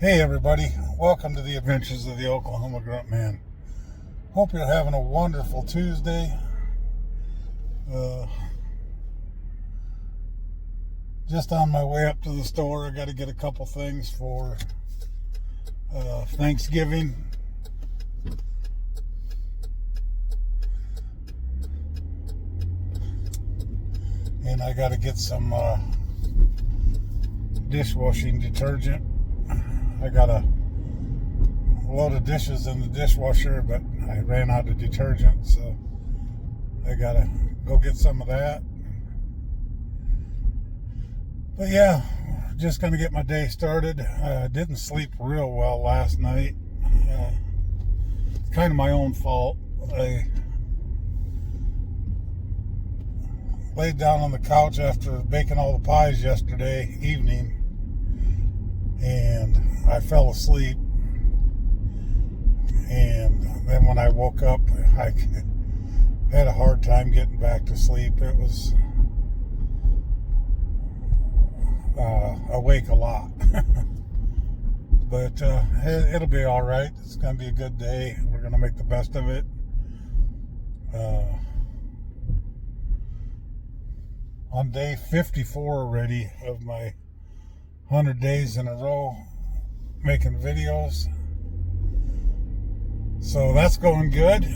Hey everybody, welcome to the adventures of the Oklahoma Grunt Man. Hope you're having a wonderful Tuesday. Just on my way up to the store, I got to get a couple things for Thanksgiving. And I got to get some dishwashing detergent. I got a load of dishes in the dishwasher, but I ran out of detergent, so I gotta go get some of that. But yeah, just gonna get my day started. Didn't sleep real well last night. It's kind of my own fault. I laid down on the couch after baking all the pies yesterday evening, and I fell asleep, and then when I woke up, I had a hard time getting back to sleep. It was awake a lot. But it'll be all right. It's going to be a good day. We're going to make the best of it. On day 54 already of my 100 days in a row making videos, so that's going good.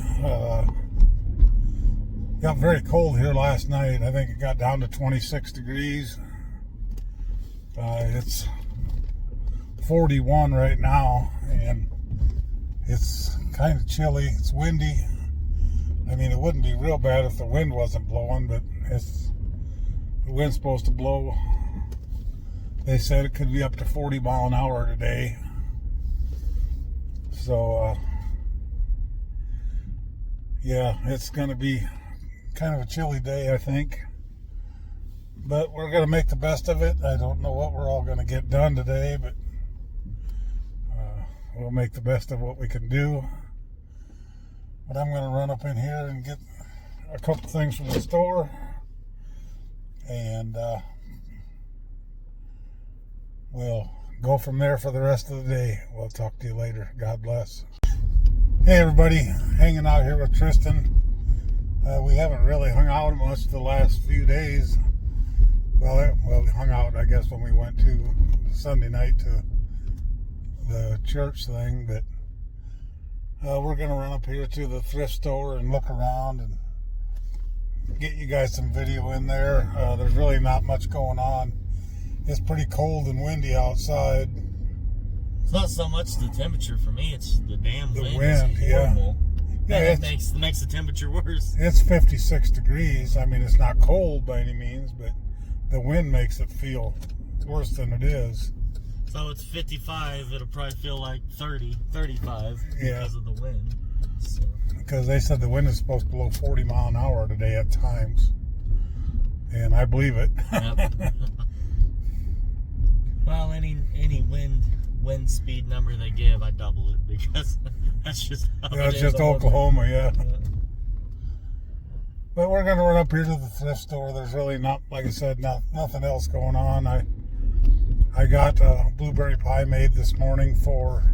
Got very cold here last night. I think it got down to 26 degrees. It's 41 right now, and it's kind of chilly. It's windy. I mean, it wouldn't be real bad if the wind wasn't blowing, but the wind's supposed to blow. They said it could be up to 40 mile an hour today. So, yeah, it's going to be kind of a chilly day, I think. But we're going to make the best of it. I don't know what we're all going to get done today, but we'll make the best of what we can do. But I'm going to run up in here and get a couple things from the store. And we'll go from there for the rest of the day. We'll talk to you later. God bless. Hey everybody, hanging out here with Tristan. We haven't really hung out much the last few days. Well, we hung out, I guess, when we went to Sunday night to the church thing. But we're going to run up here to the thrift store and look around and get you guys some video in there. There's really not much going on. It's pretty cold and windy outside. It's not so much the temperature for me, it's the damn wind. The wind, is horrible. Yeah, it makes the temperature worse. It's 56 degrees. I mean, it's not cold by any means, but the wind makes it feel worse than it is. So it's 55, it'll probably feel like 30, 35 because of the wind. So. Because they said the wind is supposed to blow 40 mile an hour today at times. And I believe it. Yep. Well, any wind speed number they give, I double it, because that's just how it's just Oklahoma, yeah. But we're going to run up here to the thrift store. There's really not, like I said, nothing else going on. I got blueberry pie made this morning for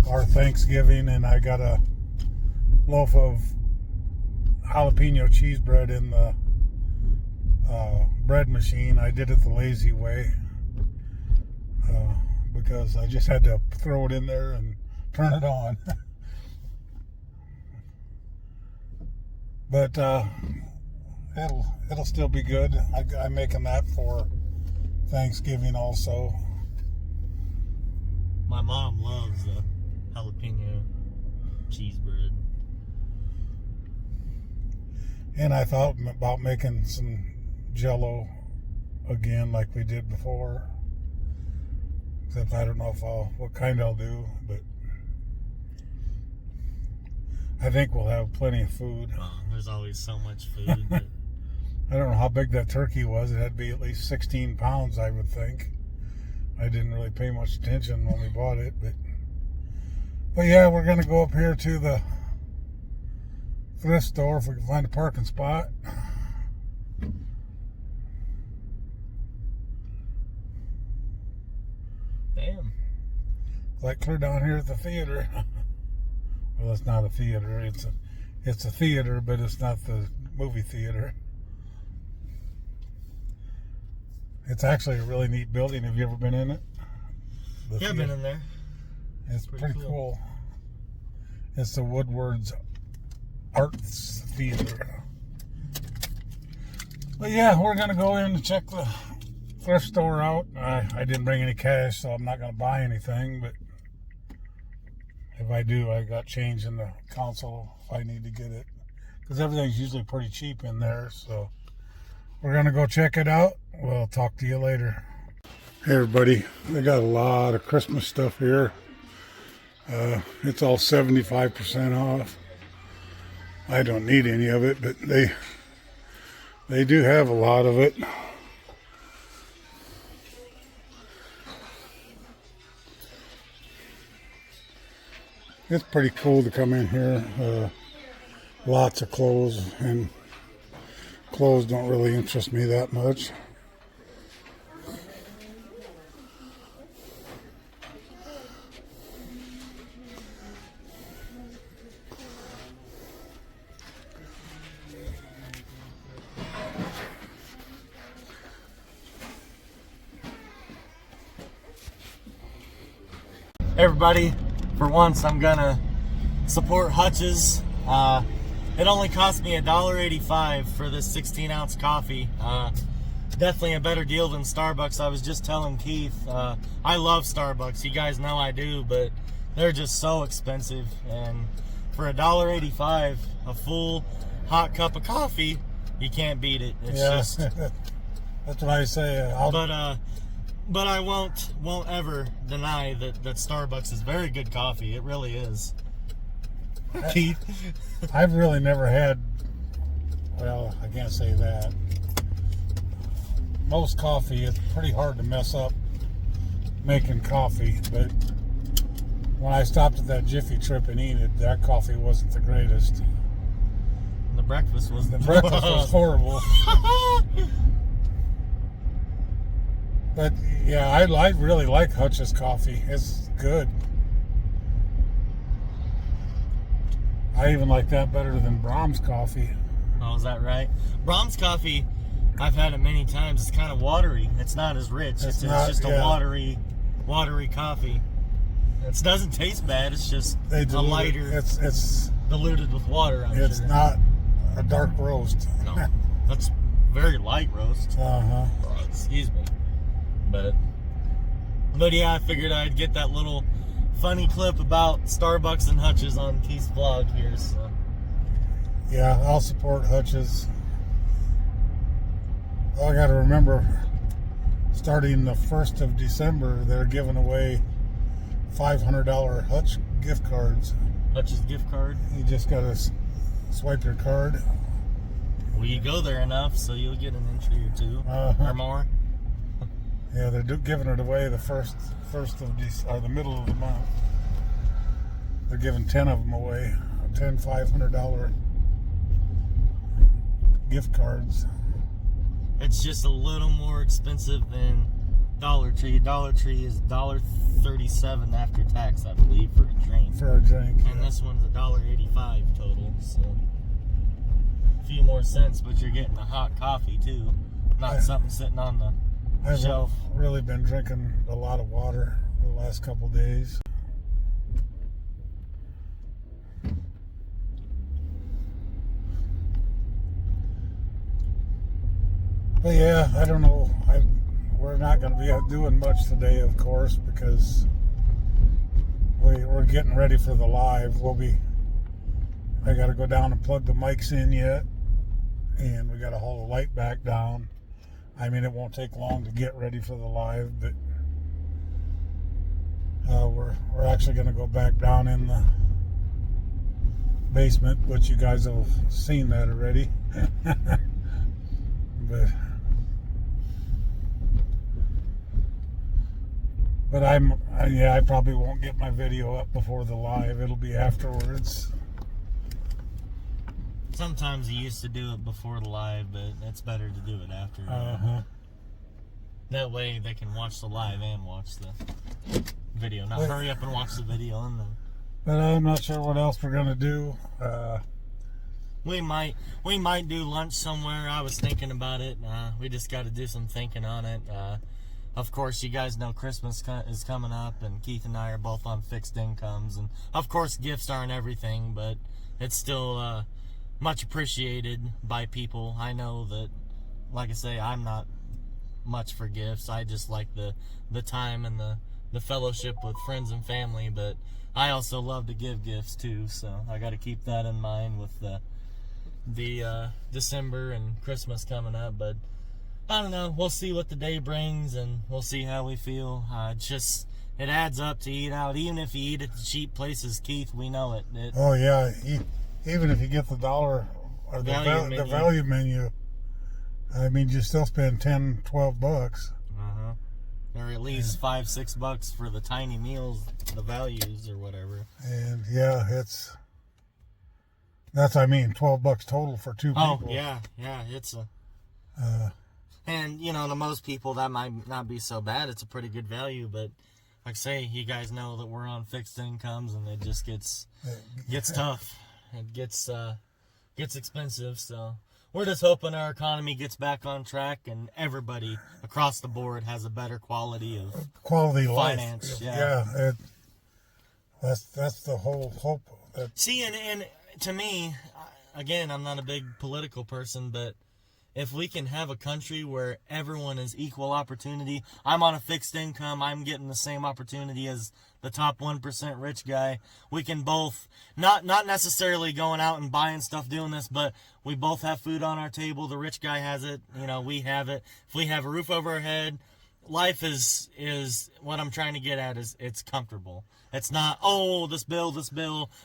our Thanksgiving, and I got a loaf of jalapeno cheese bread in the bread machine. I did it the lazy way because I just had to throw it in there and turn it on. But it'll still be good. I'm making that for Thanksgiving also. My mom loves the jalapeno cheese bread. And I thought about making some Jello again like we did before. Except I don't know what kind I'll do, but I think we'll have plenty of food. Oh, there's always so much food. But I don't know how big that turkey was. It had to be at least 16 pounds, I would think. I didn't really pay much attention when we bought it, but yeah, we're going to go up here to the thrift store if we can find a parking spot. Damn. like clear down here at the theater. Well, it's not a theater. It's a theater, but it's not the movie theater. It's actually a really neat building. Have you ever been in it? Yeah, I've been in there. It's pretty cool. It's the Woodward's Arts Theater. But yeah, we're going to go in and check the thrift store out. I didn't bring any cash, so I'm not going to buy anything. But if I do, I got change in the console if I need to get it. Because everything's usually pretty cheap in there. So we're going to go check it out. We'll talk to you later. Hey everybody, they got a lot of Christmas stuff here. It's all 75% off. I don't need any of it, but they do have a lot of it. It's pretty cool to come in here. Lots of clothes, and clothes don't really interest me that much. Everybody, for once I'm gonna support Hutch's. It only cost me $1.85 for this 16-ounce coffee. Definitely a better deal than Starbucks. I was just telling Keith, I love Starbucks, you guys know I do, but they're just so expensive, and for $1.85 a full hot cup of coffee, you can't beat it. It's just that's what I say. But I won't ever deny that Starbucks is very good coffee. It really is. Keith? I've really never had, well, I can't say that. Most coffee, it's pretty hard to mess up making coffee, but when I stopped at that Jiffy Trip in Enid, that coffee wasn't the greatest. The breakfast was horrible. But yeah, I really like Hutch's coffee. It's good. I even like that better than Brahms coffee. Oh, is that right? Brahms coffee, I've had it many times. It's kind of watery. It's not as rich. It's just a watery coffee. It doesn't taste bad. It's just a lighter. It's diluted with water. It's not a dark roast. No, that's very light roast. Excuse me. But yeah, I figured I'd get that little funny clip about Starbucks and Hutch's on Keith's vlog here. So yeah, I'll support Hutch's. I got to remember, starting the 1st of December, they're giving away $500 Hutch gift cards. Hutch's gift card? You just got to swipe your card. Well, you go there enough, so you'll get an entry or two or more. Yeah, they're giving it away the first of December, or the middle of the month. They're giving 10 of them away, 10 $500 gift cards. It's just a little more expensive than Dollar Tree. Dollar Tree is $1.37 after tax, I believe, for a drink. For a drink. And this one's $1.85 total, so a few more cents, but you're getting a hot coffee too, not something sitting on the shelf. I've really been drinking a lot of water the last couple days. But yeah, I don't know. We're not going to be doing much today, of course, because we're getting ready for the live. I got to go down and plug the mics in yet, and we got to haul the light back down. I mean, it won't take long to get ready for the live, but we're actually going to go back down in the basement, which you guys have seen that already. But I probably won't get my video up before the live. It'll be afterwards. Sometimes you used to do it before the live, but it's better to do it after. That way they can watch the live and watch the video, not hurry up and watch the video and then. But I'm not sure what else we're gonna do. We might do lunch somewhere. I was thinking about it. We just got to do some thinking on it. Of course, you guys know Christmas is coming up, and Keith and I are both on fixed incomes, and of course, gifts aren't everything, but it's still much appreciated by people. I know that, like I say, I'm not much for gifts. I just like the time and the fellowship with friends and family, but I also love to give gifts too, so I got to keep that in mind with the December and Christmas coming up. But I don't know, we'll see what the day brings and we'll see how we feel. It adds up to eat out, even if you eat at the cheap places, Keith. We know it. Oh yeah, even if you get the dollar or the value menu, I mean, you still spend $10-$12. Or at least $5-$6 for the tiny meals, the values or whatever. And yeah, that's $12 total for two people. Oh yeah, it's a. And to most people that might not be so bad. It's a pretty good value, but like I say, you guys know that we're on fixed incomes, and it just gets tough. It gets expensive. So we're just hoping our economy gets back on track, and everybody across the board has a better quality of finance. Life. Yeah, that's the whole hope. See, and to me, again, I'm not a big political person, but if we can have a country where everyone is equal opportunity, I'm on a fixed income, I'm getting the same opportunity as the top 1% rich guy. We can both, not necessarily going out and buying stuff doing this, but we both have food on our table. The rich guy has it, we have it. If we have a roof over our head, life is what I'm trying to get at is it's comfortable. It's not, this bill,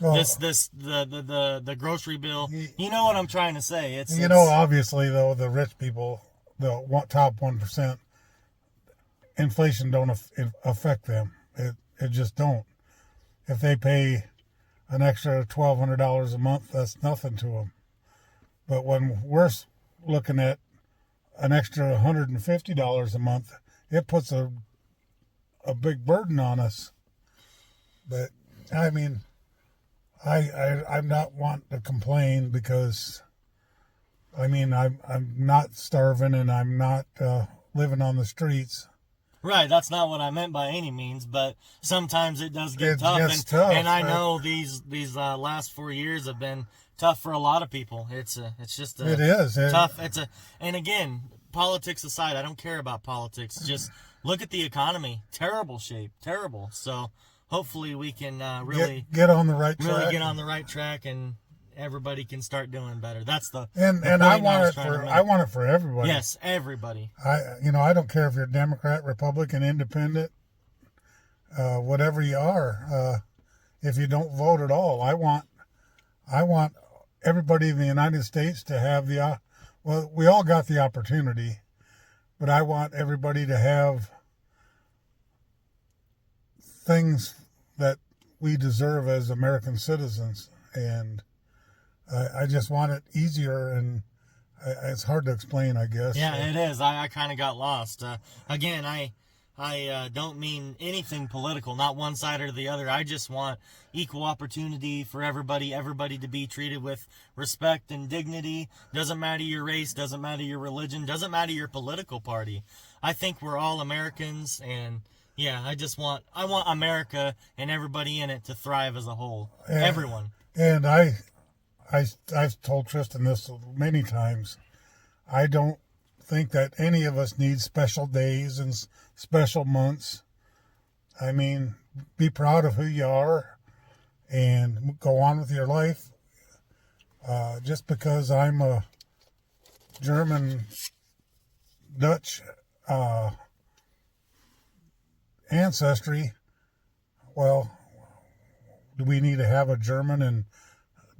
well, the grocery bill. You know what I'm trying to say. It's obviously though, the rich people, the top 1%, inflation don't affect them. It just don't. If they pay an extra $1,200 a month, that's nothing to them. But when we're looking at an extra $150 a month, it puts a big burden on us. But I mean, I'm not wanting to complain because I'm not starving and I'm not living on the streets. Right, that's not what I meant by any means, but sometimes it does get tough. Tough. And I know these last 4 years have been tough for a lot of people. It is tough. And again, politics aside, I don't care about politics. Just look at the economy. Terrible shape. Terrible. So hopefully we can really get on the right track. Really get on the right track, and everybody can start doing better. That's the I want it for everybody. Yes, everybody. I don't care if you're Democrat, Republican, Independent, whatever you are. If you don't vote at all, I want everybody in the United States to have we all got the opportunity, but I want everybody to have things that we deserve as American citizens, and I just want it easier, and it's hard to explain, I guess. Yeah, it is. I kind of got lost. Again, I don't mean anything political, not one side or the other. I just want equal opportunity for everybody to be treated with respect and dignity. Doesn't matter your race, doesn't matter your religion, doesn't matter your political party. I think we're all Americans, and yeah, I want America and everybody in it to thrive as a whole. Everyone. And I've told Tristan this many times. I don't think that any of us need special days and special months. I mean, be proud of who you are and go on with your life. Just because I'm a German, Dutch ancestry, well, do we need to have a German and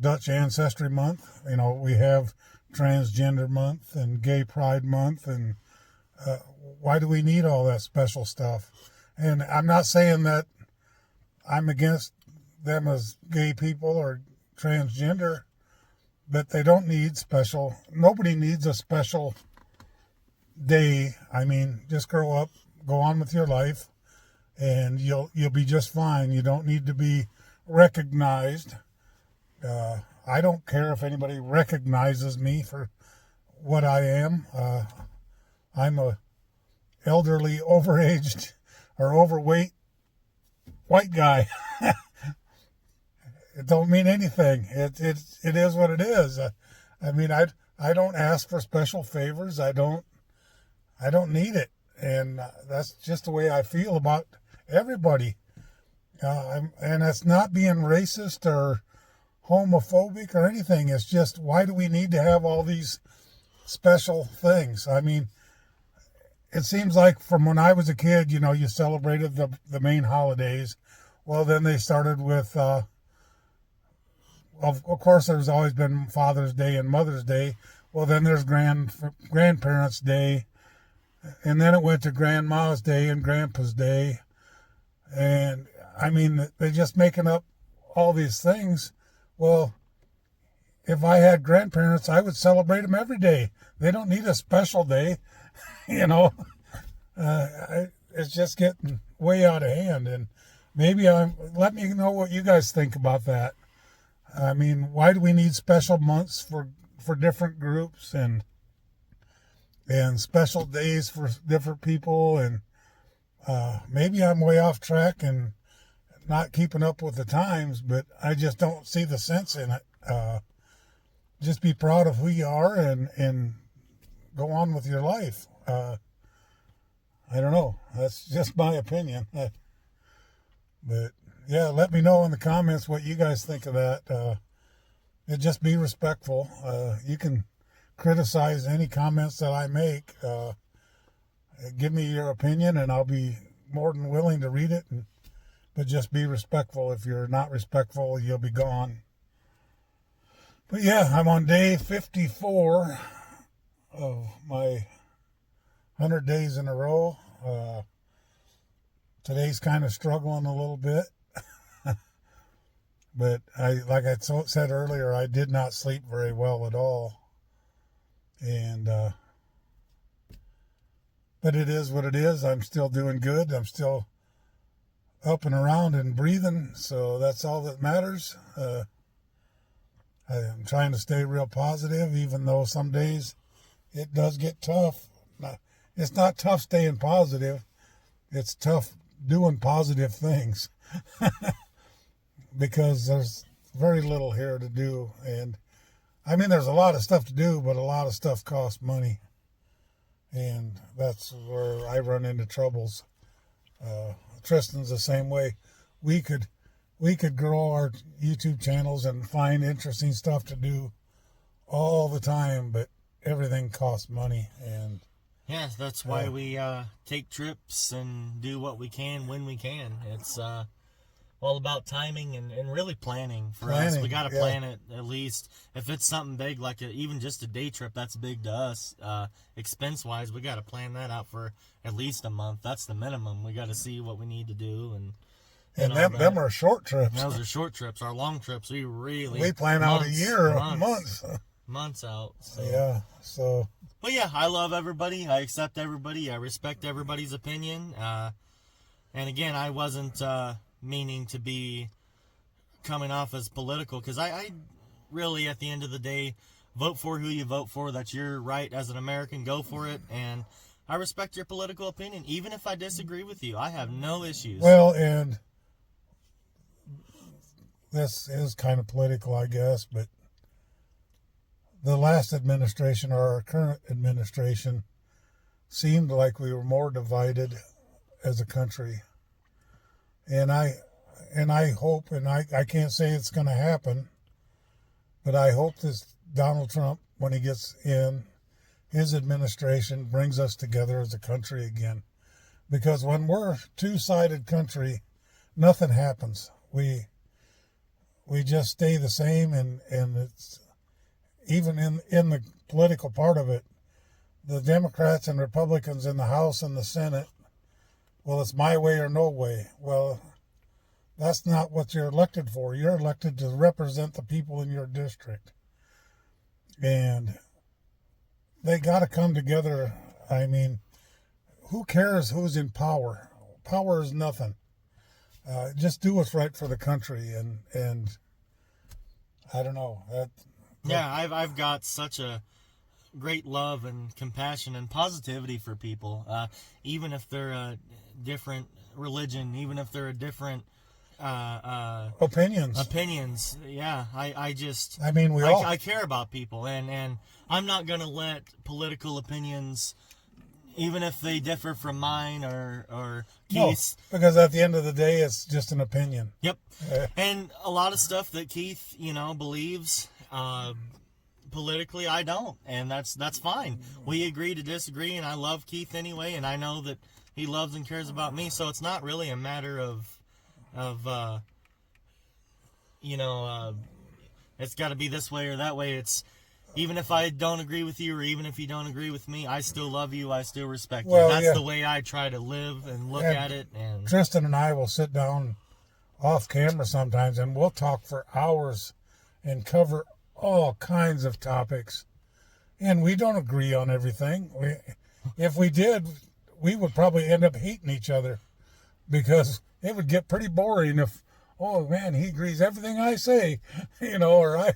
Dutch Ancestry Month? We have Transgender Month and Gay Pride Month, and why do we need all that special stuff? And I'm not saying that I'm against them as gay people or transgender, but they don't need special. Nobody needs a special day. I mean, just grow up, go on with your life, and you'll be just fine. You don't need to be recognized. I don't care if anybody recognizes me for what I am. I'm a elderly, overaged, or overweight white guy. It don't mean anything. It is what it is. I mean, I don't ask for special favors. I don't need it, and that's just the way I feel about everybody. And it's not being racist or homophobic or anything. It's just, why do we need to have all these special things? I mean, it seems like from when I was a kid, you celebrated the main holidays. Well, then they started with, of course, there's always been Father's Day and Mother's Day. Well, then there's Grandparents' Day. And then it went to Grandma's Day and Grandpa's Day. And, I mean, they're just making up all these things. Well, if I had grandparents, I would celebrate them every day. They don't need a special day. It's just getting way out of hand. And maybe let me know what you guys think about that. I mean, why do we need special months for different groups and special days for different people? And maybe I'm way off track and not keeping up with the times, but I just don't see the sense in it. Just be proud of who you are and go on with your life. I don't know. That's just my opinion. But yeah, let me know in the comments what you guys think of that. And just be respectful. You can criticize any comments that I make. Give me your opinion, and I'll be more than willing to read it. But just be respectful. If you're not respectful, you'll be gone. But yeah, I'm on day 54 of my 100 days in a row. Today's kind of struggling a little bit. But like I said earlier, I did not sleep very well at all. And but it is what it is. I'm still doing good. I'm still up and around and breathing, so that's all that matters. I'm trying to stay real positive, even though some days it does get tough. It's not tough staying positive. It's tough doing positive things because there's very little here to do. And I mean, there's a lot of stuff to do, but a lot of stuff costs money. And that's where I run into troubles. Tristan's the same way. We could grow our YouTube channels and find interesting stuff to do all the time, but everything costs money. And yeah, that's why we take trips and do what we can when we can. It's all about timing and really planning for us. We got to plan it at least. If it's something big, like even just a day trip, that's big to us. Expense-wise, we got to plan that out for at least a month. That's the minimum. We got to see what we need to do. And them are short trips. Those are short trips. Our long trips, we plan out a year, months out. So. Yeah, so... But yeah, I love everybody. I accept everybody. I respect everybody's opinion. And again, I wasn't meaning to be coming off as political, because I really, at the end of the day, vote for who you vote for. That's your right as an American. Go for it. And I respect your political opinion. Even if I disagree with you, I have no issues. Well, and this is kind of political, I guess, but the last administration, or our current administration, seemed like we were more divided as a country. And I hope, and I can't say it's going to happen, but I hope this Donald Trump, when he gets in, his administration brings us together as a country again. Because when we're a two-sided country, nothing happens. We just stay the same, and it's... Even in the political part of it, the Democrats and Republicans in the House and the Senate, well, it's my way or no way. Well, that's not what you're elected for. You're elected to represent the people in your district. And they got to come together. I mean, who cares who's in power? Power is nothing. Just do what's right for the country, and I don't know. Yeah, I've got such a great love and compassion and positivity for people, even if they're a different religion, even if they're a different opinions. Yeah, I mean, I care about people, and I'm not gonna let political opinions, even if they differ from mine or Keith's. No, because at the end of the day, it's just an opinion. Yep. And a lot of stuff that Keith, believes politically, I don't, and that's fine. We agree to disagree, and I love Keith anyway, and I know that he loves and cares about me. So it's not really a matter of it's got to be this way or that way. It's even if I don't agree with you, or even if you don't agree with me, I still love you. I still respect you. That's the way I try to live and look at it. And Tristan and I will sit down off camera sometimes, and we'll talk for hours and cover all kinds of topics. And we don't agree on everything. If we did, we would probably end up hating each other, because it would get pretty boring if, oh man, he agrees everything I say, or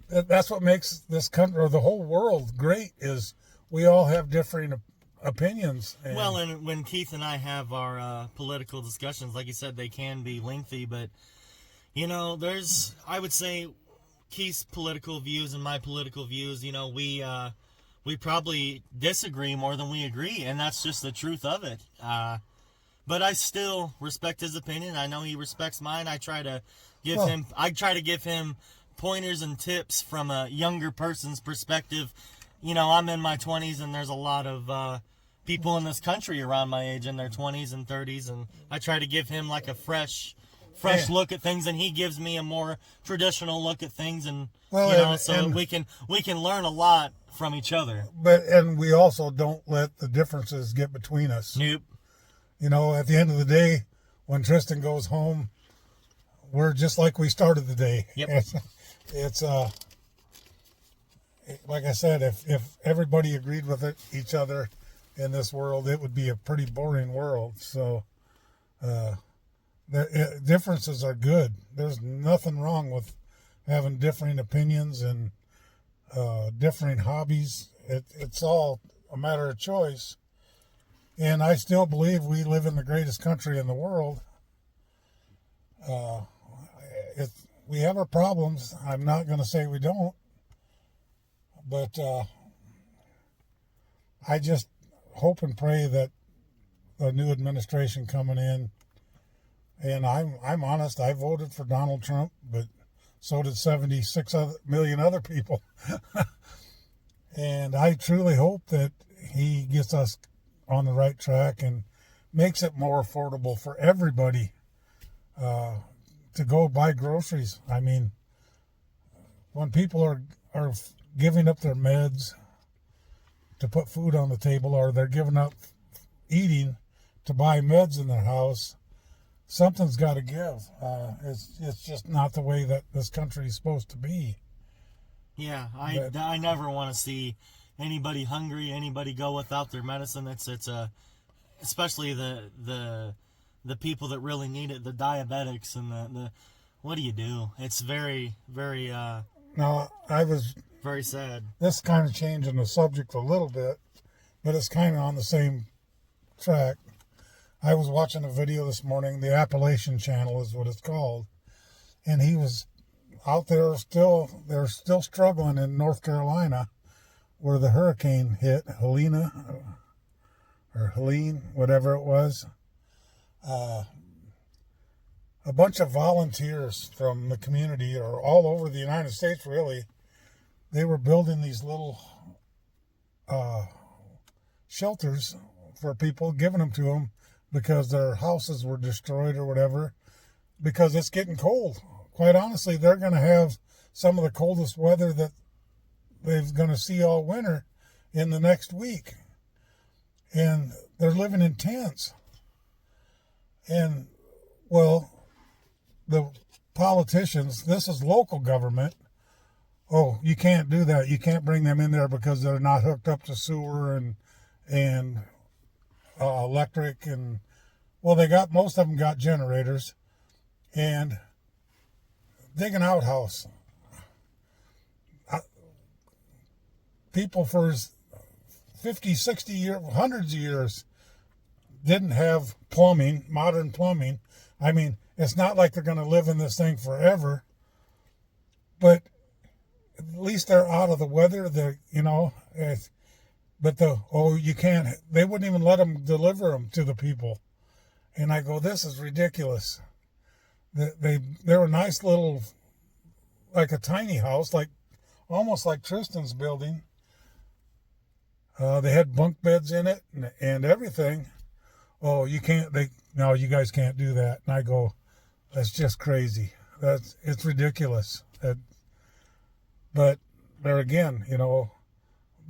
that's what makes this country or the whole world great, is we all have differing opinions. And when Keith and I have our political discussions, like you said, they can be lengthy, but I would say Keith's political views and my political views, we probably disagree more than we agree, and that's just the truth of it. But I still respect his opinion. I know he respects mine. I try to give him pointers and tips from a younger person's perspective. I'm in my 20s, and there's a lot of people in this country around my age in their 20s and 30s, and I try to give him like a fresh look at things, and he gives me a more traditional look at things, and we can learn a lot from each other. And we also don't let the differences get between us. Nope. At the end of the day, when Tristan goes home, we're just like we started the day. Yep. It's like I said, if everybody agreed with each other in this world, it would be a pretty boring world. So differences are good. There's nothing wrong with having differing opinions and differing hobbies. It's all a matter of choice. And I still believe we live in the greatest country in the world. We have our problems. I'm not going to say we don't. But I just hope and pray that the new administration coming in, and I'm honest, I voted for Donald Trump, but so did 76 million other people. And I truly hope that he gets us on the right track and makes it more affordable for everybody to go buy groceries. I mean, when people are giving up their meds to put food on the table, or they're giving up eating to buy meds in their house, something's got to give. It's just not the way that this country is supposed to be. Yeah, I never want to see anybody hungry, anybody go without their medicine. It's especially the people that really need it, the diabetics and the what do you do? It's very, very Now, very sad. This is kind of changing the subject a little bit, but it's kind of on the same track. I was watching a video this morning, the Appalachian Channel is what it's called, and he was out there they're still struggling in North Carolina, where the hurricane hit, Helene, whatever it was. A bunch of volunteers from the community, or all over the United States really, they were building these little shelters for people, giving them to them because their houses were destroyed or whatever, because it's getting cold. Quite honestly, they're going to have some of the coldest weather that they're going to see all winter in the next week. And they're living in tents. And, well, the politicians, this is local government. Oh, you can't do that. You can't bring them in there because they're not hooked up to sewer and electric, and well, most of them got generators, and dig an outhouse. People for 50, 60 years, hundreds of years didn't have plumbing, modern plumbing. I mean, it's not like they're going to live in this thing forever, but at least they're out of the weather. You can't, they wouldn't even let them deliver them to the people. And I go, this is ridiculous. They were nice little, like a tiny house, like almost like Tristan's building. They had bunk beds in it and everything. Oh, you guys can't do that. And I go, that's just crazy. It's ridiculous. But there again,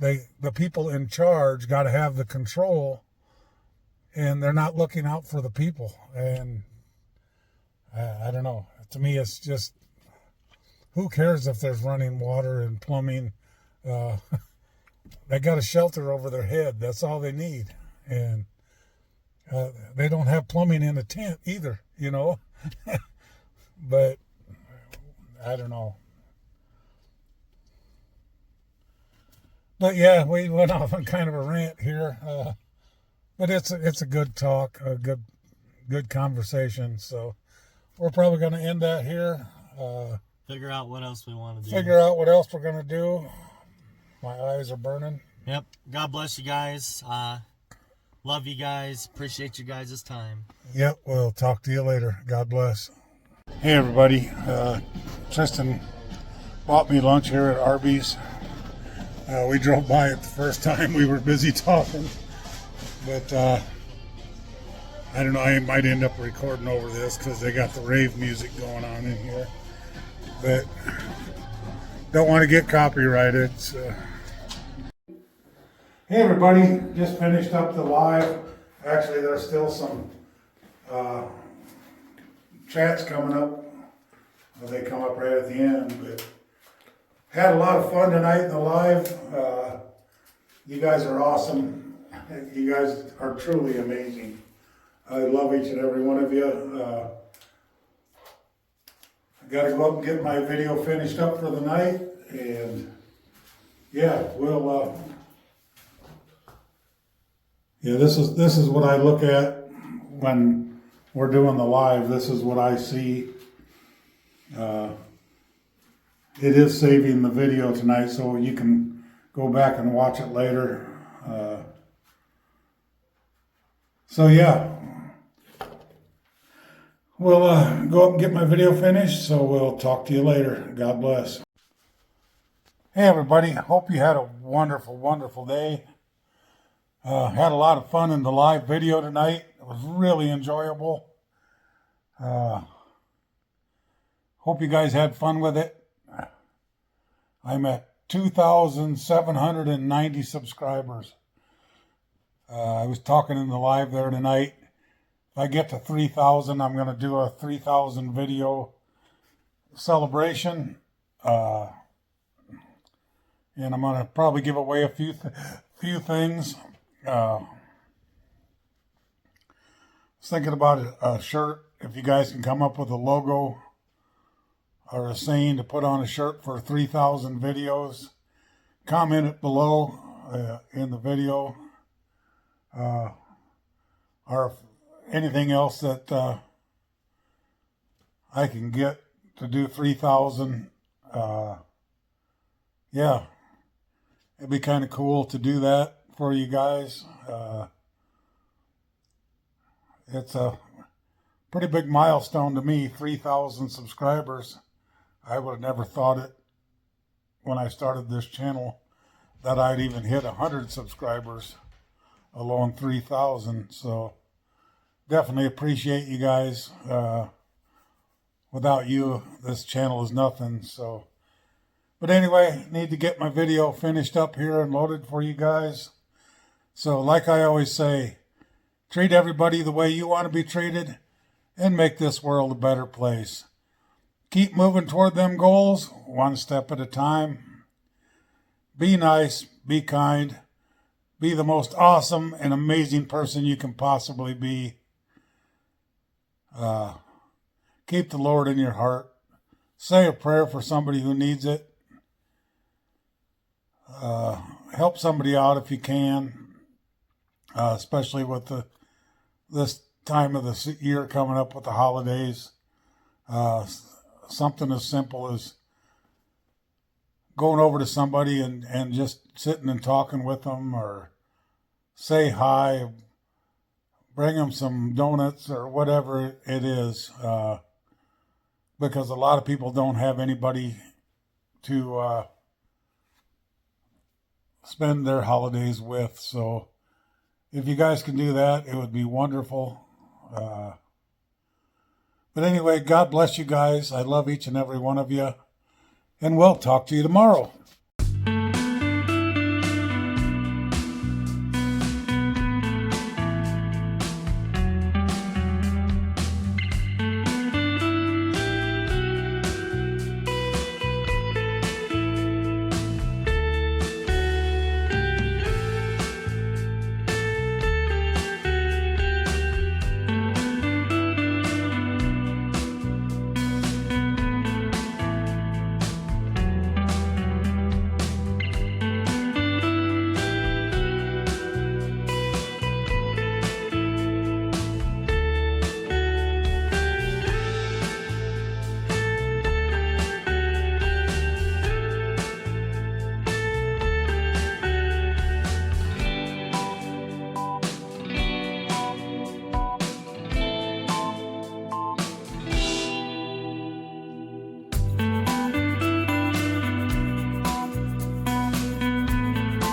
the people in charge got to have the control, and they're not looking out for the people. And I don't know. To me, it's just, who cares if there's running water and plumbing? They got a shelter over their head. That's all they need. And they don't have plumbing in a tent either, But I don't know. But yeah, we went off on kind of a rant here. But it's a good talk, a good conversation. So we're probably going to end that here. Figure out what else we want to do. Figure out what else we're going to do. My eyes are burning. Yep. God bless you guys. Love you guys. Appreciate you guys' time. Yep. We'll talk to you later. God bless. Hey, everybody. Tristan bought me lunch here at Arby's. We drove by it the first time. We were busy talking. But I don't know. I might end up recording over this because they got the rave music going on in here. But don't want to get copyrighted. So. Hey everybody, just finished up the live. Actually, there's still some chats coming up. They come up right at the end. But had a lot of fun tonight in the live. You guys are awesome. You guys are truly amazing. I love each and every one of you. Got to go up and get my video finished up for the night, and yeah, this is what I look at when we're doing the live. This is what I see. It is saving the video tonight, so you can go back and watch it later. So yeah. We'll go up and get my video finished, so we'll talk to you later. God bless. Hey everybody, hope you had a wonderful, wonderful day. Had a lot of fun in the live video tonight. It was really enjoyable. Hope you guys had fun with it. I'm at 2,790 subscribers. I was talking in the live there tonight. If I get to 3,000, I'm going to do a 3,000 video celebration. And I'm going to probably give away a few things. I was thinking about a shirt. If you guys can come up with a logo or a saying to put on a shirt for 3,000 videos, comment it below in the video. Or anything else that I can get to do 3,000. Yeah, it'd be kind of cool to do that for you guys. It's a pretty big milestone to me, 3,000 subscribers. I would have never thought it when I started this channel that I'd even hit 100 subscribers, alone 3,000. So definitely appreciate you guys. Without you, this channel is nothing. So, but anyway, need to get my video finished up here and loaded for you guys. So like I always say, treat everybody the way you want to be treated and make this world a better place. Keep moving toward them goals, one step at a time. Be nice, be kind, Be the most awesome and amazing person you can possibly be. Keep the Lord in your heart. Say a prayer for somebody who needs it. Help somebody out if you can, especially with this time of the year coming up with the holidays. Something as simple as going over to somebody and just sitting and talking with them, or say hi, bring them some donuts or whatever it is, because a lot of people don't have anybody to spend their holidays with. So if you guys can do that, it would be wonderful. But anyway, God bless you guys. I love each and every one of you. And we'll talk to you tomorrow.